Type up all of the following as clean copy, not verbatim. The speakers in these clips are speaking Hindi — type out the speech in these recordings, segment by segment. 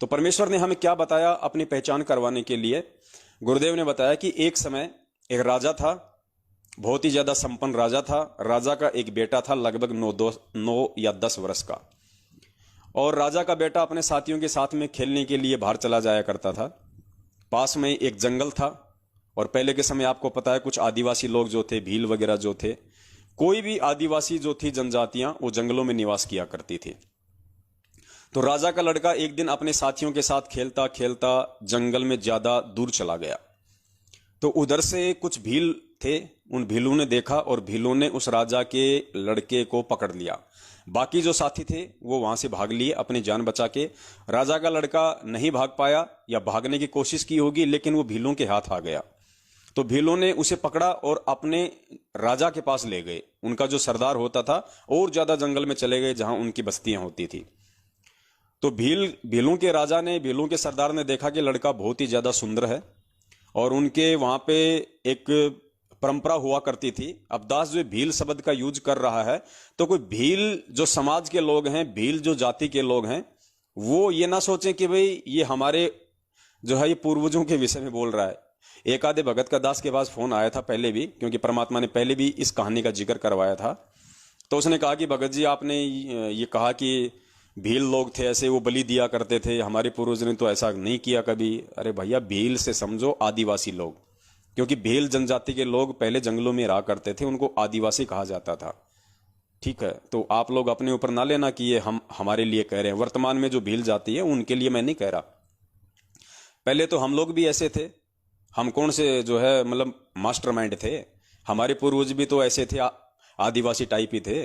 तो परमेश्वर ने हमें क्या बताया अपनी पहचान करवाने के लिए? गुरुदेव ने बताया कि एक समय एक राजा था, बहुत ही ज्यादा संपन्न राजा था। राजा का एक बेटा था लगभग 9 या 10 वर्ष का, और राजा का बेटा अपने साथियों के साथ में खेलने के लिए बाहर चला जाया करता था। पास में एक जंगल था, और पहले के समय आपको पता है कुछ आदिवासी लोग जो थे, भील वगैरह जो थे, कोई भी आदिवासी जो थी जनजातियां, वो जंगलों में निवास किया करती थी। तो राजा का लड़का एक दिन अपने साथियों के साथ खेलता खेलता जंगल में ज्यादा दूर चला गया। तो उधर से कुछ भील थे, उन भीलों ने देखा और भीलों ने उस राजा के लड़के को पकड़ लिया। बाकी जो साथी थे वो वहां से भाग लिए अपनी जान बचा के। राजा का लड़का नहीं भाग पाया, या भागने की कोशिश की होगी, लेकिन वो भीलों के हाथ आ गया। तो भीलों ने उसे पकड़ा और अपने राजा के पास ले गए। उनका जो सरदार होता था, और ज्यादा जंगल में चले गए जहां उनकी बस्तियां होती थी। तो भीलों के राजा ने, भीलों के सरदार ने देखा कि लड़का बहुत ही ज्यादा सुंदर है, और उनके वहां पे एक परंपरा हुआ करती थी। अब दास जो भील शब्द का यूज कर रहा है, तो कोई भील जो समाज के लोग हैं, भील जो जाति के लोग हैं, वो ये ना सोचें कि भाई ये हमारे जो है ये पूर्वजों के विषय में बोल रहा है। एक आधे भगत का दास के पास फोन आया था पहले भी, क्योंकि परमात्मा ने पहले भी इस कहानी का जिक्र करवाया था। तो उसने कहा कि भगत जी, आपने ये कहा कि भील लोग थे ऐसे, वो बलि दिया करते थे, हमारे पूर्वज ने तो ऐसा नहीं किया कभी। अरे भैया, भील से समझो आदिवासी लोग, क्योंकि भील जनजाति के लोग पहले जंगलों में रहा करते थे, उनको आदिवासी कहा जाता था। ठीक है, तो आप लोग अपने ऊपर ना लेना कि ये हम हमारे लिए कह रहे हैं। वर्तमान में जो भील जाति है उनके लिए मैं नहीं कह रहा। पहले तो हम लोग भी ऐसे थे। हम कौन से जो है मतलब मास्टरमाइंड थे? हमारे पूर्वज भी तो ऐसे थे, आदिवासी टाइप ही थे।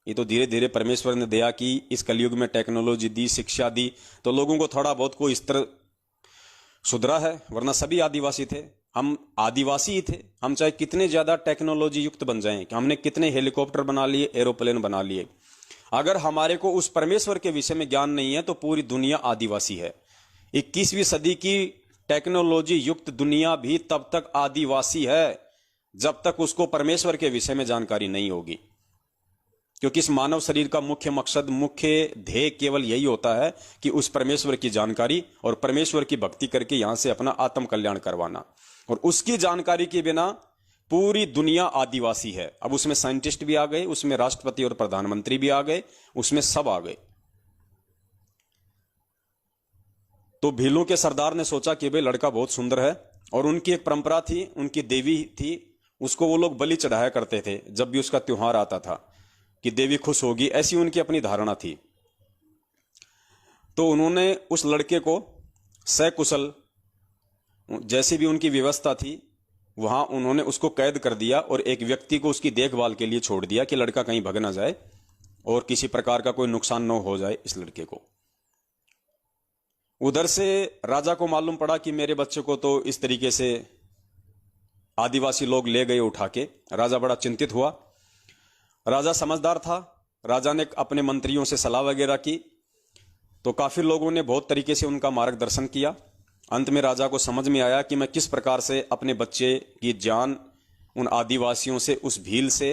ये तो धीरे धीरे परमेश्वर ने दया की, इस कलयुग में टेक्नोलॉजी दी, शिक्षा दी, तो लोगों को थोड़ा बहुत कोई स्तर सुधरा है, वरना सभी आदिवासी थे। हम आदिवासी ही थे। हम चाहे कितने ज्यादा टेक्नोलॉजी युक्त बन जाएं, कि हमने कितने हेलीकॉप्टर बना लिए, एरोप्लेन बना लिए, अगर हमारे को उस परमेश्वर के विषय में ज्ञान नहीं है तो पूरी दुनिया आदिवासी है। 21वीं सदी की टेक्नोलॉजी युक्त दुनिया भी तब तक आदिवासी है जब तक उसको परमेश्वर के विषय में जानकारी नहीं होगी। क्योंकि इस मानव शरीर का मुख्य मकसद, मुख्य ध्येय केवल यही होता है कि उस परमेश्वर की जानकारी और परमेश्वर की भक्ति करके यहां से अपना आत्म कल्याण करवाना। और उसकी जानकारी के बिना पूरी दुनिया आदिवासी है। अब उसमें साइंटिस्ट भी आ गए, उसमें राष्ट्रपति और प्रधानमंत्री भी आ गए, उसमें सब आ गए। तो भीलों के सरदार ने सोचा कि भाई लड़का बहुत सुंदर है, और उनकी एक परंपरा थी, उनकी देवी थी, उसको वो लोग बलि चढ़ाया करते थे जब भी उसका त्योहार आता था, कि देवी खुश होगी, ऐसी उनकी अपनी धारणा थी। तो उन्होंने उस लड़के को सकुशल, जैसी भी उनकी व्यवस्था थी, वहां उन्होंने उसको कैद कर दिया, और एक व्यक्ति को उसकी देखभाल के लिए छोड़ दिया कि लड़का कहीं भग ना जाए और किसी प्रकार का कोई नुकसान न हो जाए इस लड़के को। उधर से राजा को मालूम पड़ा कि मेरे बच्चे को तो इस तरीके से आदिवासी लोग ले गए उठा के। राजा बड़ा चिंतित हुआ। राजा समझदार था। राजा ने अपने मंत्रियों से सलाह वगैरह की, तो काफी लोगों ने बहुत तरीके से उनका मार्गदर्शन किया। अंत में राजा को समझ में आया कि मैं किस प्रकार से अपने बच्चे की जान उन आदिवासियों से, उस भील से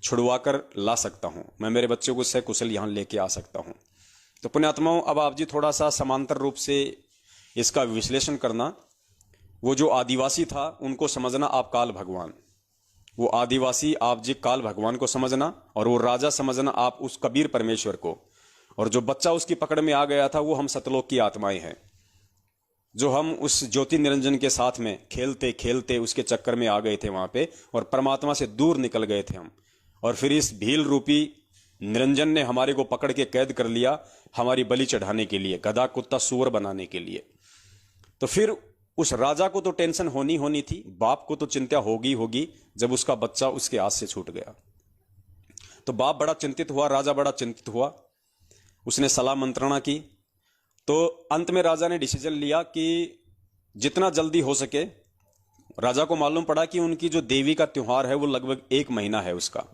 छुड़वा कर ला सकता हूं। मैं मेरे बच्चे को सकुशल यहां लेके आ सकता हूं। तो पुण्यात्माओं, अब आप जी थोड़ा सा समांतर रूप से इसका विश्लेषण करना। वो जो आदिवासी था उनको समझना आप काल भगवान, वो आदिवासी आप जी काल भगवान को समझना, और वो राजा समझना आप उस कबीर परमेश्वर को, और जो बच्चा उसकी पकड़ में आ गया था वो हम सतलोक की आत्माएं हैं, जो हम उस ज्योति निरंजन के साथ में खेलते खेलते उसके चक्कर में आ गए थे वहां पे, और परमात्मा से दूर निकल गए थे हम। और फिर इस भील रूपी निरंजन ने हमारे को पकड़ के कैद कर लिया, हमारी बलि चढ़ाने के लिए, गधा कुत्ता सूअर बनाने के लिए। तो फिर उस राजा को तो टेंशन होनी थी, बाप को तो चिंता होगी जब उसका बच्चा उसके हाथ से छूट गया। तो बाप बड़ा चिंतित हुआ, राजा बड़ा चिंतित हुआ। उसने सलाह मंत्रणा की। तो अंत में राजा ने डिसीजन लिया कि जितना जल्दी हो सके, राजा को मालूम पड़ा कि उनकी जो देवी का त्योहार है वो लगभग 1 महीना है उसका।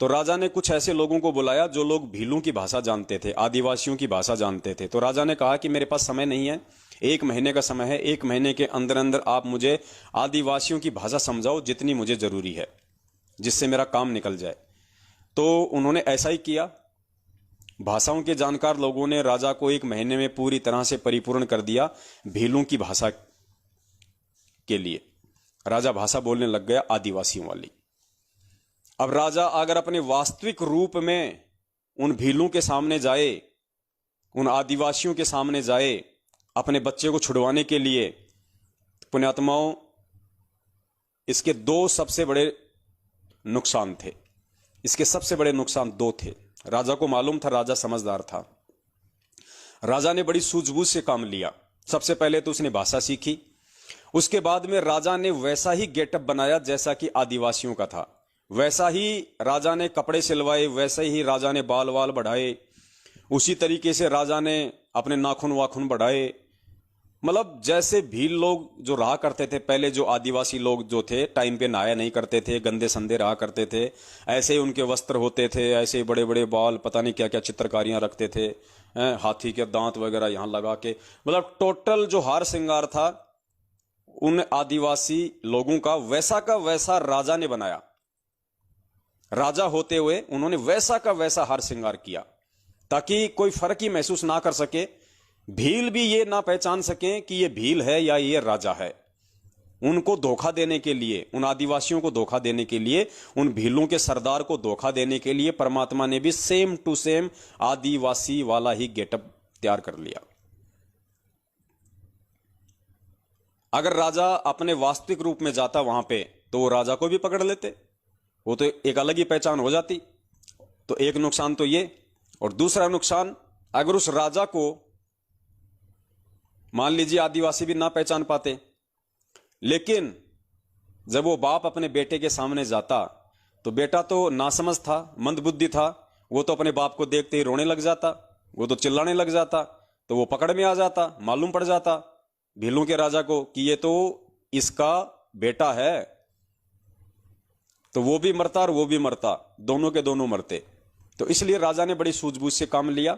तो राजा ने कुछ ऐसे लोगों को बुलाया जो लोग भीलों की भाषा जानते थे, आदिवासियों की भाषा जानते थे। तो राजा ने कहा कि मेरे पास समय नहीं है, 1 महीने का समय है, 1 महीने के अंदर अंदर आप मुझे आदिवासियों की भाषा समझाओ जितनी मुझे जरूरी है, जिससे मेरा काम निकल जाए। तो उन्होंने ऐसा ही किया। भाषाओं के जानकार लोगों ने राजा को 1 महीने में पूरी तरह से परिपूर्ण कर दिया भीलों की भाषा के लिए। राजा भाषा बोलने लग गया आदिवासियों वाली। अब राजा अगर अपने वास्तविक रूप में उन भीलों के सामने जाए, उन आदिवासियों के सामने जाए अपने बच्चे को छुड़वाने के लिए, पुण्यात्माओं, इसके 2 सबसे बड़े नुकसान थे। इसके सबसे बड़े नुकसान 2 थे। राजा को मालूम था, राजा समझदार था। राजा ने बड़ी सूझबूझ से काम लिया। सबसे पहले तो उसने भाषा सीखी, उसके बाद में राजा ने वैसा ही गेटअप बनाया जैसा कि आदिवासियों का था। वैसा ही राजा ने कपड़े सिलवाए, वैसे ही राजा ने बाल वाल बढ़ाए, उसी तरीके से राजा ने अपने नाखून वाखून बढ़ाए। मतलब जैसे भील लोग जो रहा करते थे पहले, जो आदिवासी लोग जो थे टाइम पे नहाया नहीं करते थे, गंदे संदे रहा करते थे, ऐसे ही उनके वस्त्र होते थे, ऐसे ही बड़े बड़े बाल, पता नहीं क्या क्या चित्रकारियां रखते थे, हाथी के दांत वगैरह यहां लगा के, मतलब टोटल जो हार श्रृंगार था उन आदिवासी लोगों का वैसा का वैसा राजा ने बनाया। राजा होते हुए उन्होंने वैसा का वैसा हार श्रृंगार किया ताकि कोई फर्क ही महसूस ना कर सके, भील भी ये ना पहचान सकें कि ये भील है या ये राजा है। उनको धोखा देने के लिए, उन आदिवासियों को धोखा देने के लिए, उन भीलों के सरदार को धोखा देने के लिए परमात्मा ने भी सेम टू सेम आदिवासी वाला ही गेटअप तैयार कर लिया। अगर राजा अपने वास्तविक रूप में जाता वहां पे तो वो राजा को भी पकड़ लेते, वो तो एक अलग ही पहचान हो जाती। तो एक नुकसान तो ये, और दूसरा नुकसान, अगर उस राजा को मान लीजिए आदिवासी भी ना पहचान पाते, लेकिन जब वो बाप अपने बेटे के सामने जाता तो बेटा तो नासमझ था, मंदबुद्धि था, वो तो अपने बाप को देखते ही रोने लग जाता, वो तो चिल्लाने लग जाता, तो वो पकड़ में आ जाता, मालूम पड़ जाता भीलों के राजा को कि ये तो इसका बेटा है, तो वो भी मरता और वो भी मरता, दोनों के दोनों मरते। तो इसलिए राजा ने बड़ी सूझबूझ से काम लिया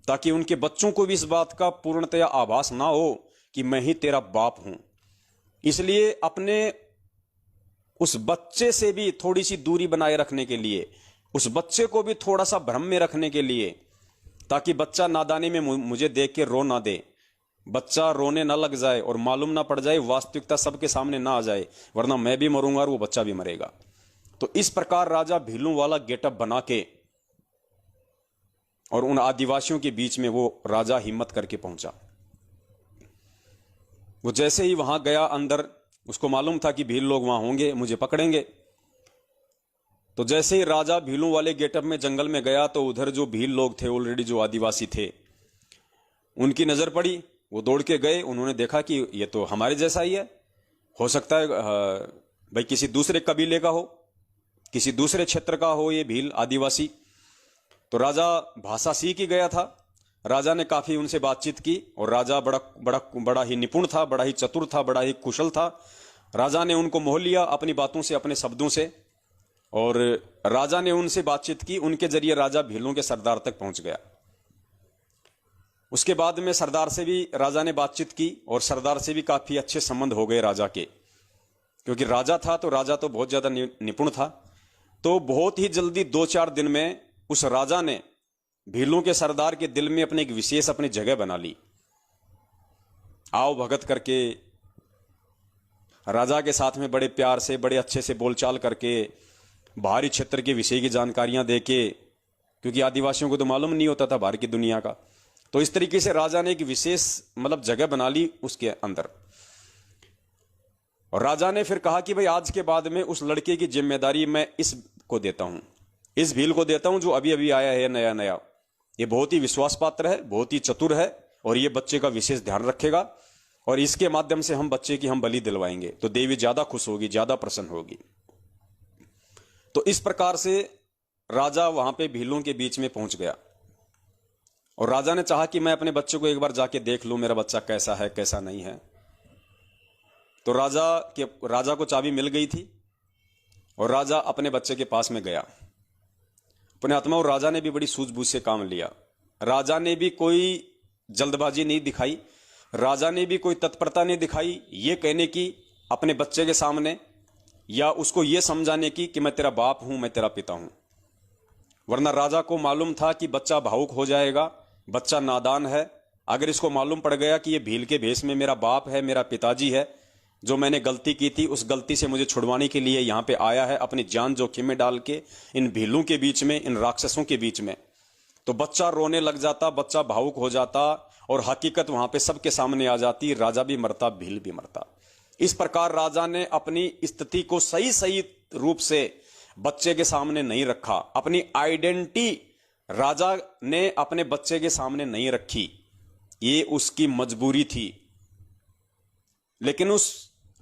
ताकि उनके बच्चों को भी इस बात का पूर्णतया आभास ना हो कि मैं ही तेरा बाप हूं। इसलिए अपने उस बच्चे से भी थोड़ी सी दूरी बनाए रखने के लिए, उस बच्चे को भी थोड़ा सा भ्रम में रखने के लिए, ताकि बच्चा नादानी में मुझे देख के रो ना दे, बच्चा रोने ना लग जाए और मालूम ना पड़ जाए, वास्तविकता सबके सामने ना आ जाए, वरना मैं भी मरूंगा और वो बच्चा भी मरेगा। तो इस प्रकार राजा भीलों वाला गेटअप बना के और उन आदिवासियों के बीच में वो राजा हिम्मत करके पहुंचा। वो जैसे ही वहां गया अंदर, उसको मालूम था कि भील लोग वहां होंगे, मुझे पकड़ेंगे। तो जैसे ही राजा भीलों वाले गेटअप में जंगल में गया तो उधर जो भील लोग थे ऑलरेडी, जो आदिवासी थे, उनकी नजर पड़ी। वो दौड़ के गए, उन्होंने देखा कि ये तो हमारे जैसा ही है, हो सकता है भाई किसी दूसरे कबीले का हो, किसी दूसरे क्षेत्र का हो ये भील आदिवासी। तो राजा भाषा सीख ही गया था, राजा ने काफी उनसे बातचीत की और राजा बड़ा ही निपुण था, बड़ा ही चतुर था, बड़ा ही कुशल था। राजा ने उनको मोह लिया अपनी बातों से, अपने शब्दों से, और राजा ने उनसे बातचीत की। उनके जरिए राजा भीलों के सरदार तक पहुंच गया। उसके बाद में सरदार से भी राजा ने बातचीत की और सरदार से भी काफी अच्छे संबंध हो गए राजा के, क्योंकि राजा था तो राजा तो बहुत ज्यादा निपुण था। तो बहुत ही जल्दी 2-4 दिन में उस राजा ने भीलों के सरदार के दिल में अपनी एक विशेष अपनी जगह बना ली। आओ भगत करके राजा के साथ में बड़े प्यार से, बड़े अच्छे से बोलचाल करके, बाहरी क्षेत्र के विषय की जानकारियां देके, क्योंकि आदिवासियों को तो मालूम नहीं होता था बाहर की दुनिया का। तो इस तरीके से राजा ने एक विशेष मतलब जगह बना ली उसके अंदर। और राजा ने फिर कहा कि भाई आज के बाद में उस लड़के की जिम्मेदारी मैं इसको देता हूं, इस भील को देता हूं जो अभी अभी आया है नया नया। ये बहुत ही विश्वास पात्र है, बहुत ही चतुर है, और ये बच्चे का विशेष ध्यान रखेगा, और इसके माध्यम से हम बच्चे की हम बलि दिलवाएंगे तो देवी ज्यादा खुश होगी, ज्यादा प्रसन्न होगी। तो इस प्रकार से राजा वहां पे भीलों के बीच में पहुंच गया और राजा ने चाहा कि मैं अपने बच्चे को एक बार जाके देख लूं, मेरा बच्चा कैसा है कैसा नहीं है। तो राजा को चाबी मिल गई थी और राजा अपने बच्चे के पास में गया। अपने आत्मा, और राजा ने भी बड़ी सूझबूझ से काम लिया। राजा ने भी कोई जल्दबाजी नहीं दिखाई, राजा ने भी कोई तत्परता नहीं दिखाई ये कहने की अपने बच्चे के सामने, या उसको ये समझाने की कि मैं तेरा बाप हूं, मैं तेरा पिता हूं। वरना राजा को मालूम था कि बच्चा भावुक हो जाएगा, बच्चा नादान है। अगर इसको मालूम पड़ गया कि ये भील के भेष में मेरा बाप है, मेरा पिताजी है, जो मैंने गलती की थी उस गलती से मुझे छुड़वाने के लिए यहाँ पे आया है, अपनी जान जोखिम में डाल के इन भीलों के बीच में, इन राक्षसों के बीच में, तो बच्चा रोने लग जाता, बच्चा भावुक हो जाता और हकीकत वहां पे सबके सामने आ जाती, राजा भी मरता, भील भी मरता। इस प्रकार राजा ने अपनी स्थिति को सही सही रूप से बच्चे के सामने नहीं रखा, अपनी आइडेंटिटी राजा ने अपने बच्चे के सामने नहीं रखी, ये उसकी मजबूरी थी। लेकिन उस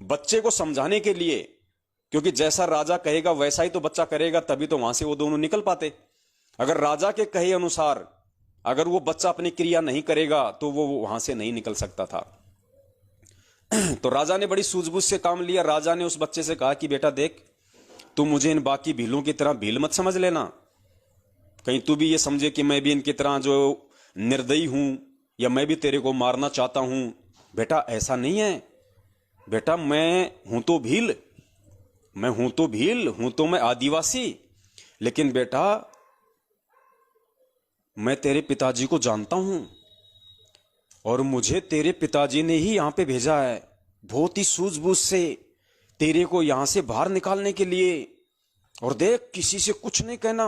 बच्चे को समझाने के लिए, क्योंकि जैसा राजा कहेगा वैसा ही तो बच्चा करेगा, तभी तो वहां से वो दोनों निकल पाते। अगर राजा के कहे अनुसार अगर वो बच्चा अपनी क्रिया नहीं करेगा तो वो वहां से नहीं निकल सकता था। तो राजा ने बड़ी सूझबूझ से काम लिया। राजा ने उस बच्चे से कहा कि बेटा देख, तू मुझे इन बाकी भीलों की तरह भील मत समझ लेना, कहीं तू भी ये समझे कि मैं भी इनकी तरह जो निर्दयी हूं या मैं भी तेरे को मारना चाहता हूं। बेटा ऐसा नहीं है, बेटा मैं हूं तो भील, हूं तो मैं आदिवासी, लेकिन बेटा मैं तेरे पिताजी को जानता हूं और मुझे तेरे पिताजी ने ही यहां पे भेजा है, बहुत ही सूझबूझ से तेरे को यहां से बाहर निकालने के लिए। और देख, किसी से कुछ नहीं कहना,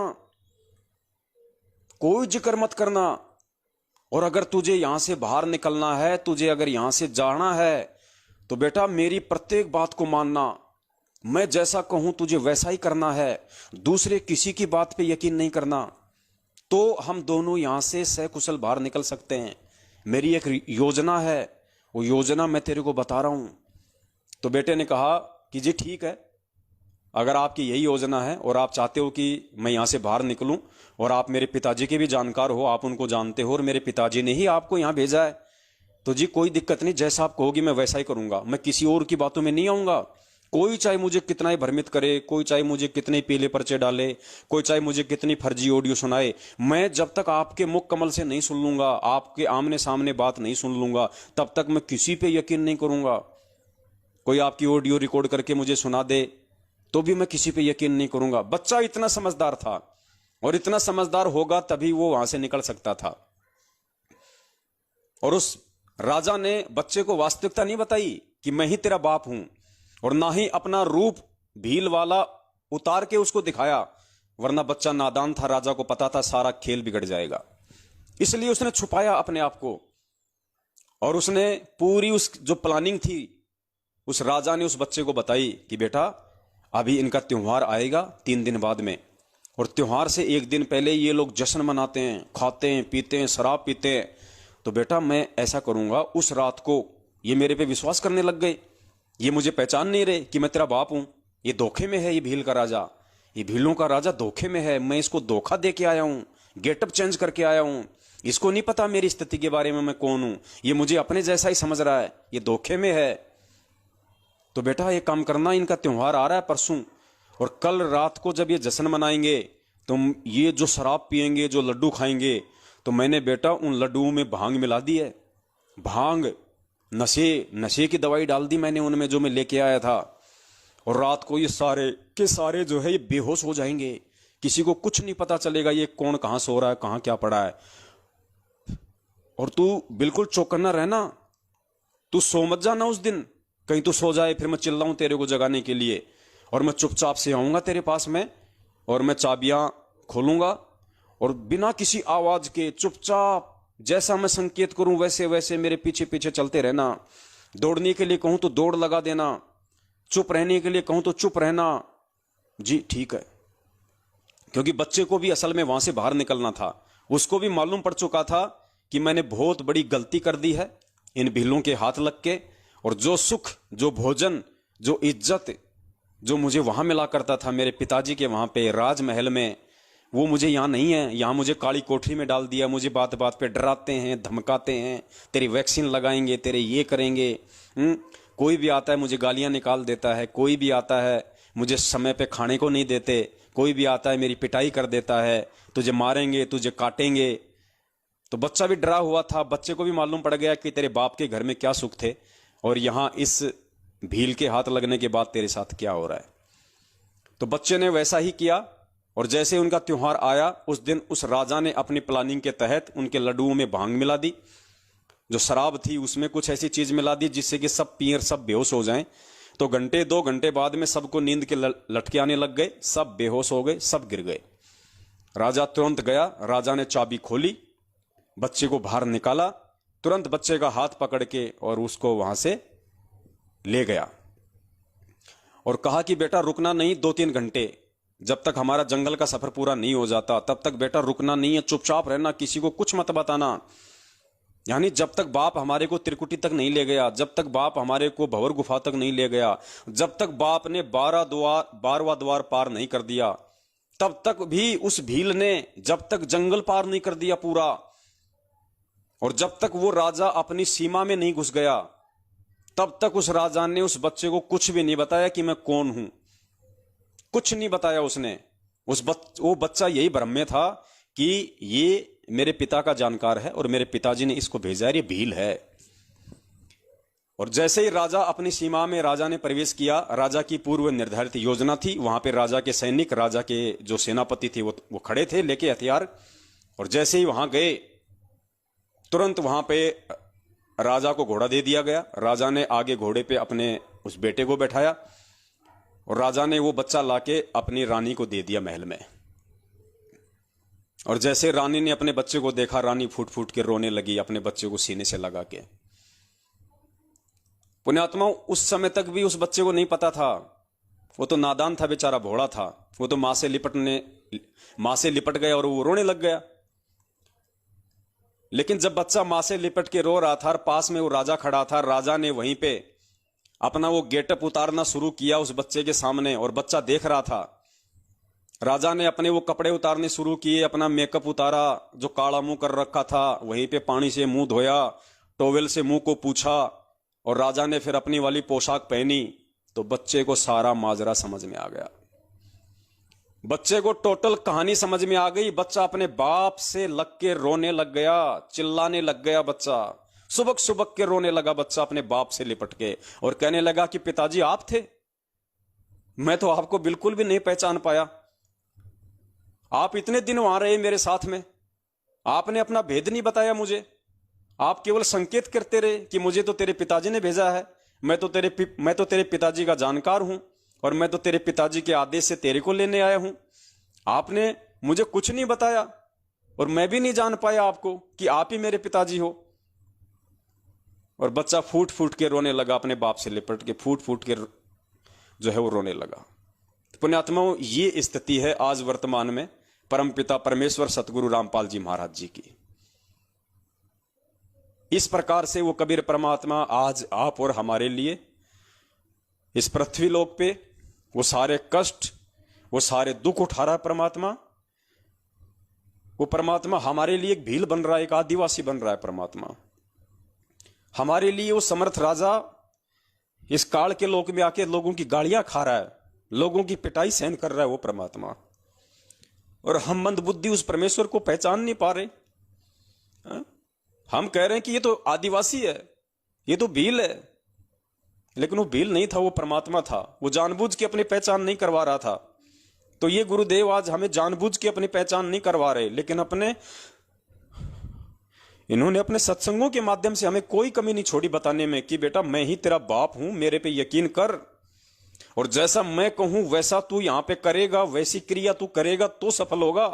कोई जिक्र मत करना, और अगर तुझे यहां से बाहर निकलना है, तुझे अगर यहां से जाना है, तो बेटा मेरी प्रत्येक बात को मानना, मैं जैसा कहूं तुझे वैसा ही करना है, दूसरे किसी की बात पे यकीन नहीं करना, तो हम दोनों यहां से सकुशल बाहर निकल सकते हैं। मेरी एक योजना है, वो योजना मैं तेरे को बता रहा हूं। तो बेटे ने कहा कि जी ठीक है, अगर आपकी यही योजना है और आप चाहते हो कि मैं यहां से बाहर निकलूं, और आप मेरे पिताजी के भी जानकार हो, आप उनको जानते हो और मेरे पिताजी ने ही आपको यहां भेजा है, तो जी कोई दिक्कत नहीं, जैसा आप कहोगी मैं वैसा ही करूंगा, मैं किसी और की बातों में नहीं आऊंगा। कोई चाहे मुझे कितना ही भ्रमित करे, कोई चाहे मुझे कितने पीले पर्चे डाले, कोई चाहे मुझे कितनी फर्जी ऑडियो सुनाए, मैं जब तक आपके मुख कमल से नहीं सुन लूंगा, आपके आमने सामने बात नहीं सुन लूंगा, तब तक मैं किसी पे यकीन नहीं करूंगा। कोई आपकी ऑडियो रिकॉर्ड करके मुझे सुना दे तो भी मैं किसी पे यकीन नहीं करूंगा। बच्चा इतना समझदार था, और इतना समझदार होगा तभी वो वहां से निकल सकता था। और उस राजा ने बच्चे को वास्तविकता नहीं बताई कि मैं ही तेरा बाप हूं, और ना ही अपना रूप भील वाला उतार के उसको दिखाया, वरना बच्चा नादान था, राजा को पता था सारा खेल बिगड़ जाएगा, इसलिए उसने छुपाया अपने आप को। और उसने पूरी उस जो प्लानिंग थी उस राजा ने उस बच्चे को बताई कि बेटा अभी इनका त्योहार आएगा 3 दिन बाद में, और त्योहार से 1 दिन पहले ये लोग जश्न मनाते हैं, खाते हैं, पीते हैं, शराब पीते हैं, तो बेटा मैं ऐसा करूंगा, उस रात को ये मेरे पे विश्वास करने लग गए, ये मुझे पहचान नहीं रहे कि मैं तेरा बाप हूं, ये धोखे में है, ये भील का राजा, ये भीलों का राजा धोखे में है, मैं इसको धोखा दे के आया हूं, गेटअप चेंज करके आया हूं, इसको नहीं पता मेरी स्थिति के बारे में, मैं कौन हूं, ये मुझे अपने जैसा ही समझ रहा है, ये धोखे में है। तो बेटा ये काम करना, इनका त्योहार आ रहा है परसों, और कल रात को जब ये जश्न मनाएंगे, तुम ये जो शराब पिएंगे, जो लड्डू खाएंगे, तो मैंने बेटा उन लड्डुओं में भांग मिला दी है, भांग, नशे की दवाई डाल दी मैंने उनमें जो मैं लेके आया था, और रात को ये सारे के सारे जो है ये बेहोश हो जाएंगे, किसी को कुछ नहीं पता चलेगा ये कौन कहां सो रहा है, कहां क्या पड़ा है। और तू बिल्कुल चौकन्ना रहना, तू सो मत जाना उस दिन, कहीं तू सो जाए फिर मैं चिल्लाऊं तेरे को जगाने के लिए, और मैं चुपचाप से आऊंगा तेरे पास में, और मैं चाबियां खोलूंगा, और बिना किसी आवाज के चुपचाप जैसा मैं संकेत करूं वैसे वैसे मेरे पीछे पीछे चलते रहना, दौड़ने के लिए कहूं तो दौड़ लगा देना, चुप रहने के लिए कहूं तो चुप रहना। जी ठीक है, क्योंकि बच्चे को भी असल में वहां से बाहर निकलना था, उसको भी मालूम पड़ चुका था कि मैंने बहुत बड़ी गलती कर दी है इन भीलों के हाथ लग के, और जो सुख, जो भोजन, जो इज्जत जो मुझे वहां मिला करता था मेरे पिताजी के वहां पे राजमहल में, वो मुझे यहां नहीं है, यहां मुझे काली कोठरी में डाल दिया, मुझे बात बात पे डराते हैं, धमकाते हैं, तेरी वैक्सीन लगाएंगे, तेरे ये करेंगे। कोई भी आता है मुझे गालियां निकाल देता है, कोई भी आता है मुझे समय पे खाने को नहीं देते, कोई भी आता है मेरी पिटाई कर देता है, तुझे मारेंगे, तुझे काटेंगे। तो बच्चा भी डरा हुआ था, बच्चे को भी मालूम पड़ गया कि तेरे बाप के घर में क्या सुख थे, और यहां इस भील के हाथ लगने के बाद तेरे साथ क्या हो रहा है। तो बच्चे ने वैसा ही किया, और जैसे उनका त्योहार आया, उस दिन उस राजा ने अपनी प्लानिंग के तहत उनके लड्डुओं में भांग मिला दी, जो शराब थी उसमें कुछ ऐसी चीज मिला दी जिससे कि सब पिए, सब बेहोश हो जाएं। तो घंटे 2 घंटे बाद में सबको नींद के लटके आने लग गए, सब बेहोश हो गए, सब गिर गए। राजा तुरंत गया, राजा ने चाबी खोली, बच्चे को बाहर निकाला, तुरंत बच्चे का हाथ पकड़ के और उसको वहां से ले गया और कहा कि बेटा रुकना नहीं, 2-3 घंटे, जब तक हमारा जंगल का सफर पूरा नहीं हो जाता तब तक बेटा रुकना नहीं है, चुपचाप रहना, किसी को कुछ मत बताना। यानी जब तक बाप हमारे को त्रिकुटी तक नहीं ले गया, जब तक बाप हमारे को भंवर गुफा तक नहीं ले गया, जब तक बाप ने 12वां द्वार पार नहीं कर दिया, तब तक भी उस भील ने जब तक जंगल पार नहीं कर दिया पूरा, और जब तक वो राजा अपनी सीमा में नहीं घुस गया, तब तक उस राजा ने उस बच्चे को कुछ भी नहीं बताया कि मैं कौन हूं, कुछ नहीं बताया उसने। वो बच्चा यही भ्रम में था कि ये मेरे पिता का जानकार है और मेरे पिताजी ने इसको भेजा है, ये भील है। और जैसे ही राजा अपनी सीमा में राजा ने प्रवेश किया, राजा की पूर्व निर्धारित योजना थी, वहां पे राजा के सैनिक, राजा के जो सेनापति थे वो खड़े थे लेके हथियार, और जैसे ही वहां गए तुरंत वहां पे राजा को घोड़ा दे दिया गया। राजा ने आगे घोड़े पे अपने उस बेटे को बैठाया और राजा ने वो बच्चा लाके अपनी रानी को दे दिया महल में। और जैसे रानी ने अपने बच्चे को देखा, रानी फूट फूट के रोने लगी, अपने बच्चे को सीने से लगा के। पुण्यात्मा, उस समय तक भी उस बच्चे को नहीं पता था, वो तो नादान था बेचारा, भोला था, वो तो मां से लिपट गया और वो रोने लग गया। लेकिन जब बच्चा मां से लिपट के रो रहा था और पास में वो राजा खड़ा था, राजा ने वहीं पे अपना वो गेटअप उतारना शुरू किया उस बच्चे के सामने, और बच्चा देख रहा था। राजा ने अपने वो कपड़े उतारने शुरू किए, अपना मेकअप उतारा, जो काला मुंह कर रखा था वहीं पे पानी से मुंह धोया, टॉवेल से मुंह को पूछा, और राजा ने फिर अपनी वाली पोशाक पहनी। तो बच्चे को सारा माजरा समझ में आ गया, बच्चे को टोटल कहानी समझ में आ गई। बच्चा अपने बाप से लग के रोने लग गया, चिल्लाने लग गया बच्चा, सुबक सुबक के रोने लगा बच्चा अपने बाप से लिपट के, और कहने लगा कि पिताजी आप थे, मैं तो आपको बिल्कुल भी नहीं पहचान पाया, आप इतने दिन वहां रहे मेरे साथ में, आपने अपना भेद नहीं बताया मुझे, आप केवल संकेत करते रहे कि मुझे तो तेरे पिताजी ने भेजा है, मैं तो तेरे पिताजी का जानकार हूं, और मैं तो तेरे पिताजी के आदेश से तेरे को लेने आया हूं, आपने मुझे कुछ नहीं बताया, और मैं भी नहीं जान पाया आपको कि आप ही मेरे पिताजी हो। और बच्चा फूट फूट के रोने लगा, अपने बाप से लिपट के फूट फूट के जो है वो रोने लगा। पुण्यात्माओं, ये स्थिति है आज वर्तमान में परमपिता परमेश्वर सतगुरु रामपाल जी महाराज जी की। इस प्रकार से वो कबीर परमात्मा आज आप और हमारे लिए इस पृथ्वी लोक पे वो सारे कष्ट, वो सारे दुख उठा रहा है परमात्मा। वो परमात्मा हमारे लिए एक भील बन रहा है, एक आदिवासी बन रहा है परमात्मा। हमारे लिए वो समर्थ राजा इस काल के लोक में आके लोगों की गालियां खा रहा है, लोगों की पिटाई सहन कर रहा है वो परमात्मा। और हम मंदबुद्धि उस परमेश्वर को पहचान नहीं पा रहे। हम कह रहे हैं कि ये तो आदिवासी है, ये तो भील है, लेकिन वो भील नहीं था, वो परमात्मा था। वो जानबूझ के अपनी पहचान नहीं करवा रहा था। तो ये गुरुदेव आज हमें जानबूझ के अपनी पहचान नहीं करवा रहे, लेकिन इन्होंने अपने सत्संगों के माध्यम से हमें कोई कमी नहीं छोड़ी बताने में कि बेटा मैं ही तेरा बाप हूं, मेरे पे यकीन कर, और जैसा मैं कहूं वैसा तू यहां पे करेगा, वैसी क्रिया तू करेगा तो सफल होगा।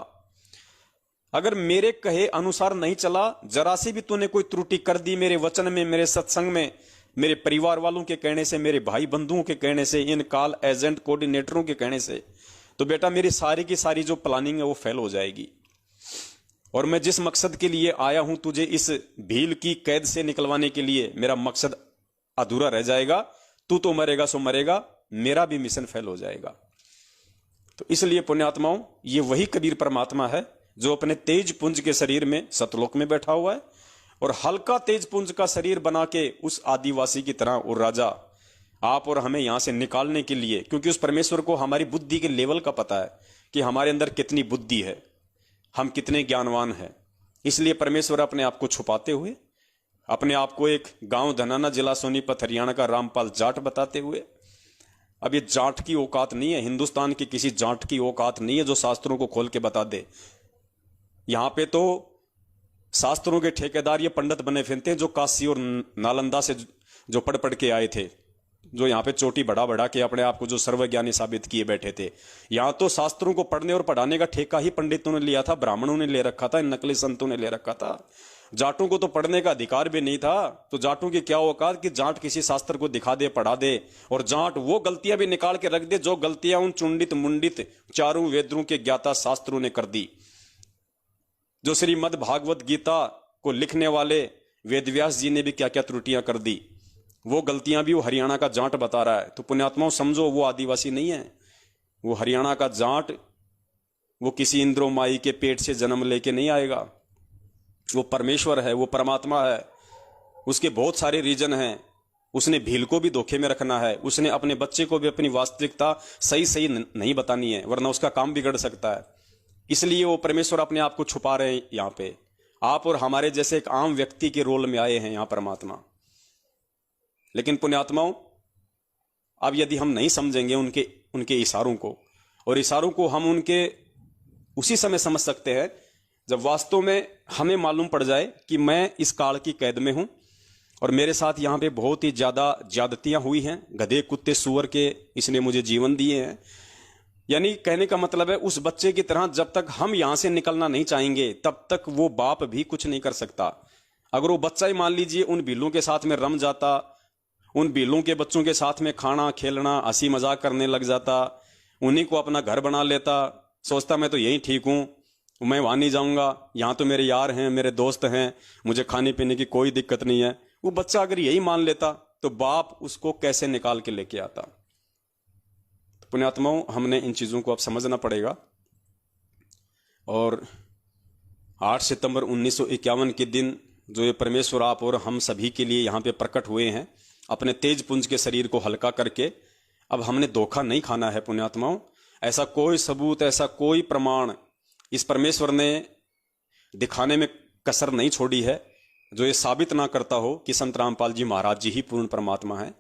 अगर मेरे कहे अनुसार नहीं चला, जरा सी भी तूने कोई त्रुटि कर दी मेरे वचन में, मेरे सत्संग में, मेरे परिवार वालों के कहने से, मेरे भाई बंधुओं के कहने से, इन कॉल एजेंट कोऑर्डिनेटरों के कहने से, तो बेटा मेरी सारी की सारी जो प्लानिंग है वो फेल हो जाएगी। और मैं जिस मकसद के लिए आया हूं तुझे इस भील की कैद से निकलवाने के लिए, मेरा मकसद अधूरा रह जाएगा। तू तो मरेगा सो मरेगा, मेरा भी मिशन फेल हो जाएगा। तो इसलिए पुण्यात्माओं, ये वही कबीर परमात्मा है जो अपने तेज पुंज के शरीर में सतलोक में बैठा हुआ है, और हल्का तेज पुंज का शरीर बना के उस आदिवासी की तरह वो राजा आप और हमें यहां से निकालने के लिए, क्योंकि उस परमेश्वर को हमारी बुद्धि के लेवल का पता है कि हमारे अंदर कितनी बुद्धि है, हम कितने ज्ञानवान हैं। इसलिए परमेश्वर अपने आप को छुपाते हुए, अपने आप को एक गांव धनाना, जिला सोनीपत, हरियाणा का रामपाल जाट बताते हुए अब ये जाट की औकात नहीं है, हिंदुस्तान की किसी जाट की औकात नहीं है जो शास्त्रों को खोल के बता दे। यहां पे तो शास्त्रों के ठेकेदार ये पंडित बने फिरते हैं जो काशी और नालंदा से जो पढ़ पढ़ के आए थे, जो यहाँ पे चोटी बढ़ा बढ़ा के अपने आप को जो सर्वज्ञानी साबित किए बैठे थे। यहाँ तो शास्त्रों को पढ़ने और पढ़ाने का ठेका ही पंडितों ने लिया था, ब्राह्मणों ने ले रखा था, नकली संतों ने ले रखा था। जाटों को तो पढ़ने का अधिकार भी नहीं था। तो जाटों की क्या औकात कि जाट किसी शास्त्र को दिखा दे, पढ़ा दे, और जाट वो गलतियां भी निकाल के रख दे जो गलतियां उन चुंडित मुंडित चारों वेदों के ज्ञाता शास्त्रों ने कर दी। जो श्रीमद् भागवत गीता को लिखने वाले वेदव्यास जी ने भी क्या क्या त्रुटियां कर दी, वो गलतियां भी वो हरियाणा का जाट बता रहा है। तो पुण्यात्माओं समझो, वो आदिवासी नहीं है, वो हरियाणा का जाट, वो किसी इंद्रो माई के पेट से जन्म लेके नहीं आएगा। वो परमेश्वर है, वो परमात्मा है, उसके बहुत सारे रीजन हैं। उसने भील को भी धोखे में रखना है, उसने अपने बच्चे को भी अपनी वास्तविकता सही सही नहीं बतानी है, वरना उसका काम बिगड़ सकता है। इसलिए वो परमेश्वर अपने आप को छुपा रहे हैं। यहाँ पे आप और हमारे जैसे एक आम व्यक्ति के रोल में आए हैं यहाँ परमात्मा। लेकिन पुण्यात्माओं, अब यदि हम नहीं समझेंगे उनके इशारों को, और इशारों को हम उनके उसी समय समझ सकते हैं जब वास्तव में हमें मालूम पड़ जाए कि मैं इस काल की कैद में हूं और मेरे साथ यहां पे बहुत ही ज्यादा ज्यादतियां हुई हैं, गधे कुत्ते सूअर के इसने मुझे जीवन दिए हैं। यानी कहने का मतलब है, उस बच्चे की तरह जब तक हम यहां से निकलना नहीं चाहेंगे तब तक वो बाप भी कुछ नहीं कर सकता। अगर वो बच्चा ही मान लीजिए उन भीलों के साथ में रम जाता, उन भीलों के बच्चों के साथ में खाना खेलना हंसी मजाक करने लग जाता, उन्हीं को अपना घर बना लेता, सोचता मैं तो यही ठीक हूं, मैं वहां नहीं जाऊंगा, यहां तो मेरे यार हैं, मेरे दोस्त हैं, मुझे खाने पीने की कोई दिक्कत नहीं है, वो बच्चा अगर यही मान लेता तो बाप उसको कैसे निकाल के लेके आता। तो पुण्यात्माओं, हमने इन चीजों को अब समझना पड़ेगा। और 8 सितंबर 1951 के दिन जो ये परमेश्वर आप और हम सभी के लिए यहाँ पे प्रकट हुए हैं अपने तेज पुंज के शरीर को हल्का करके, अब हमने धोखा नहीं खाना है पुण्यात्माओं। ऐसा कोई सबूत, ऐसा कोई प्रमाण इस परमेश्वर ने दिखाने में कसर नहीं छोड़ी है जो ये साबित ना करता हो कि संत रामपाल जी महाराज जी ही पूर्ण परमात्मा है।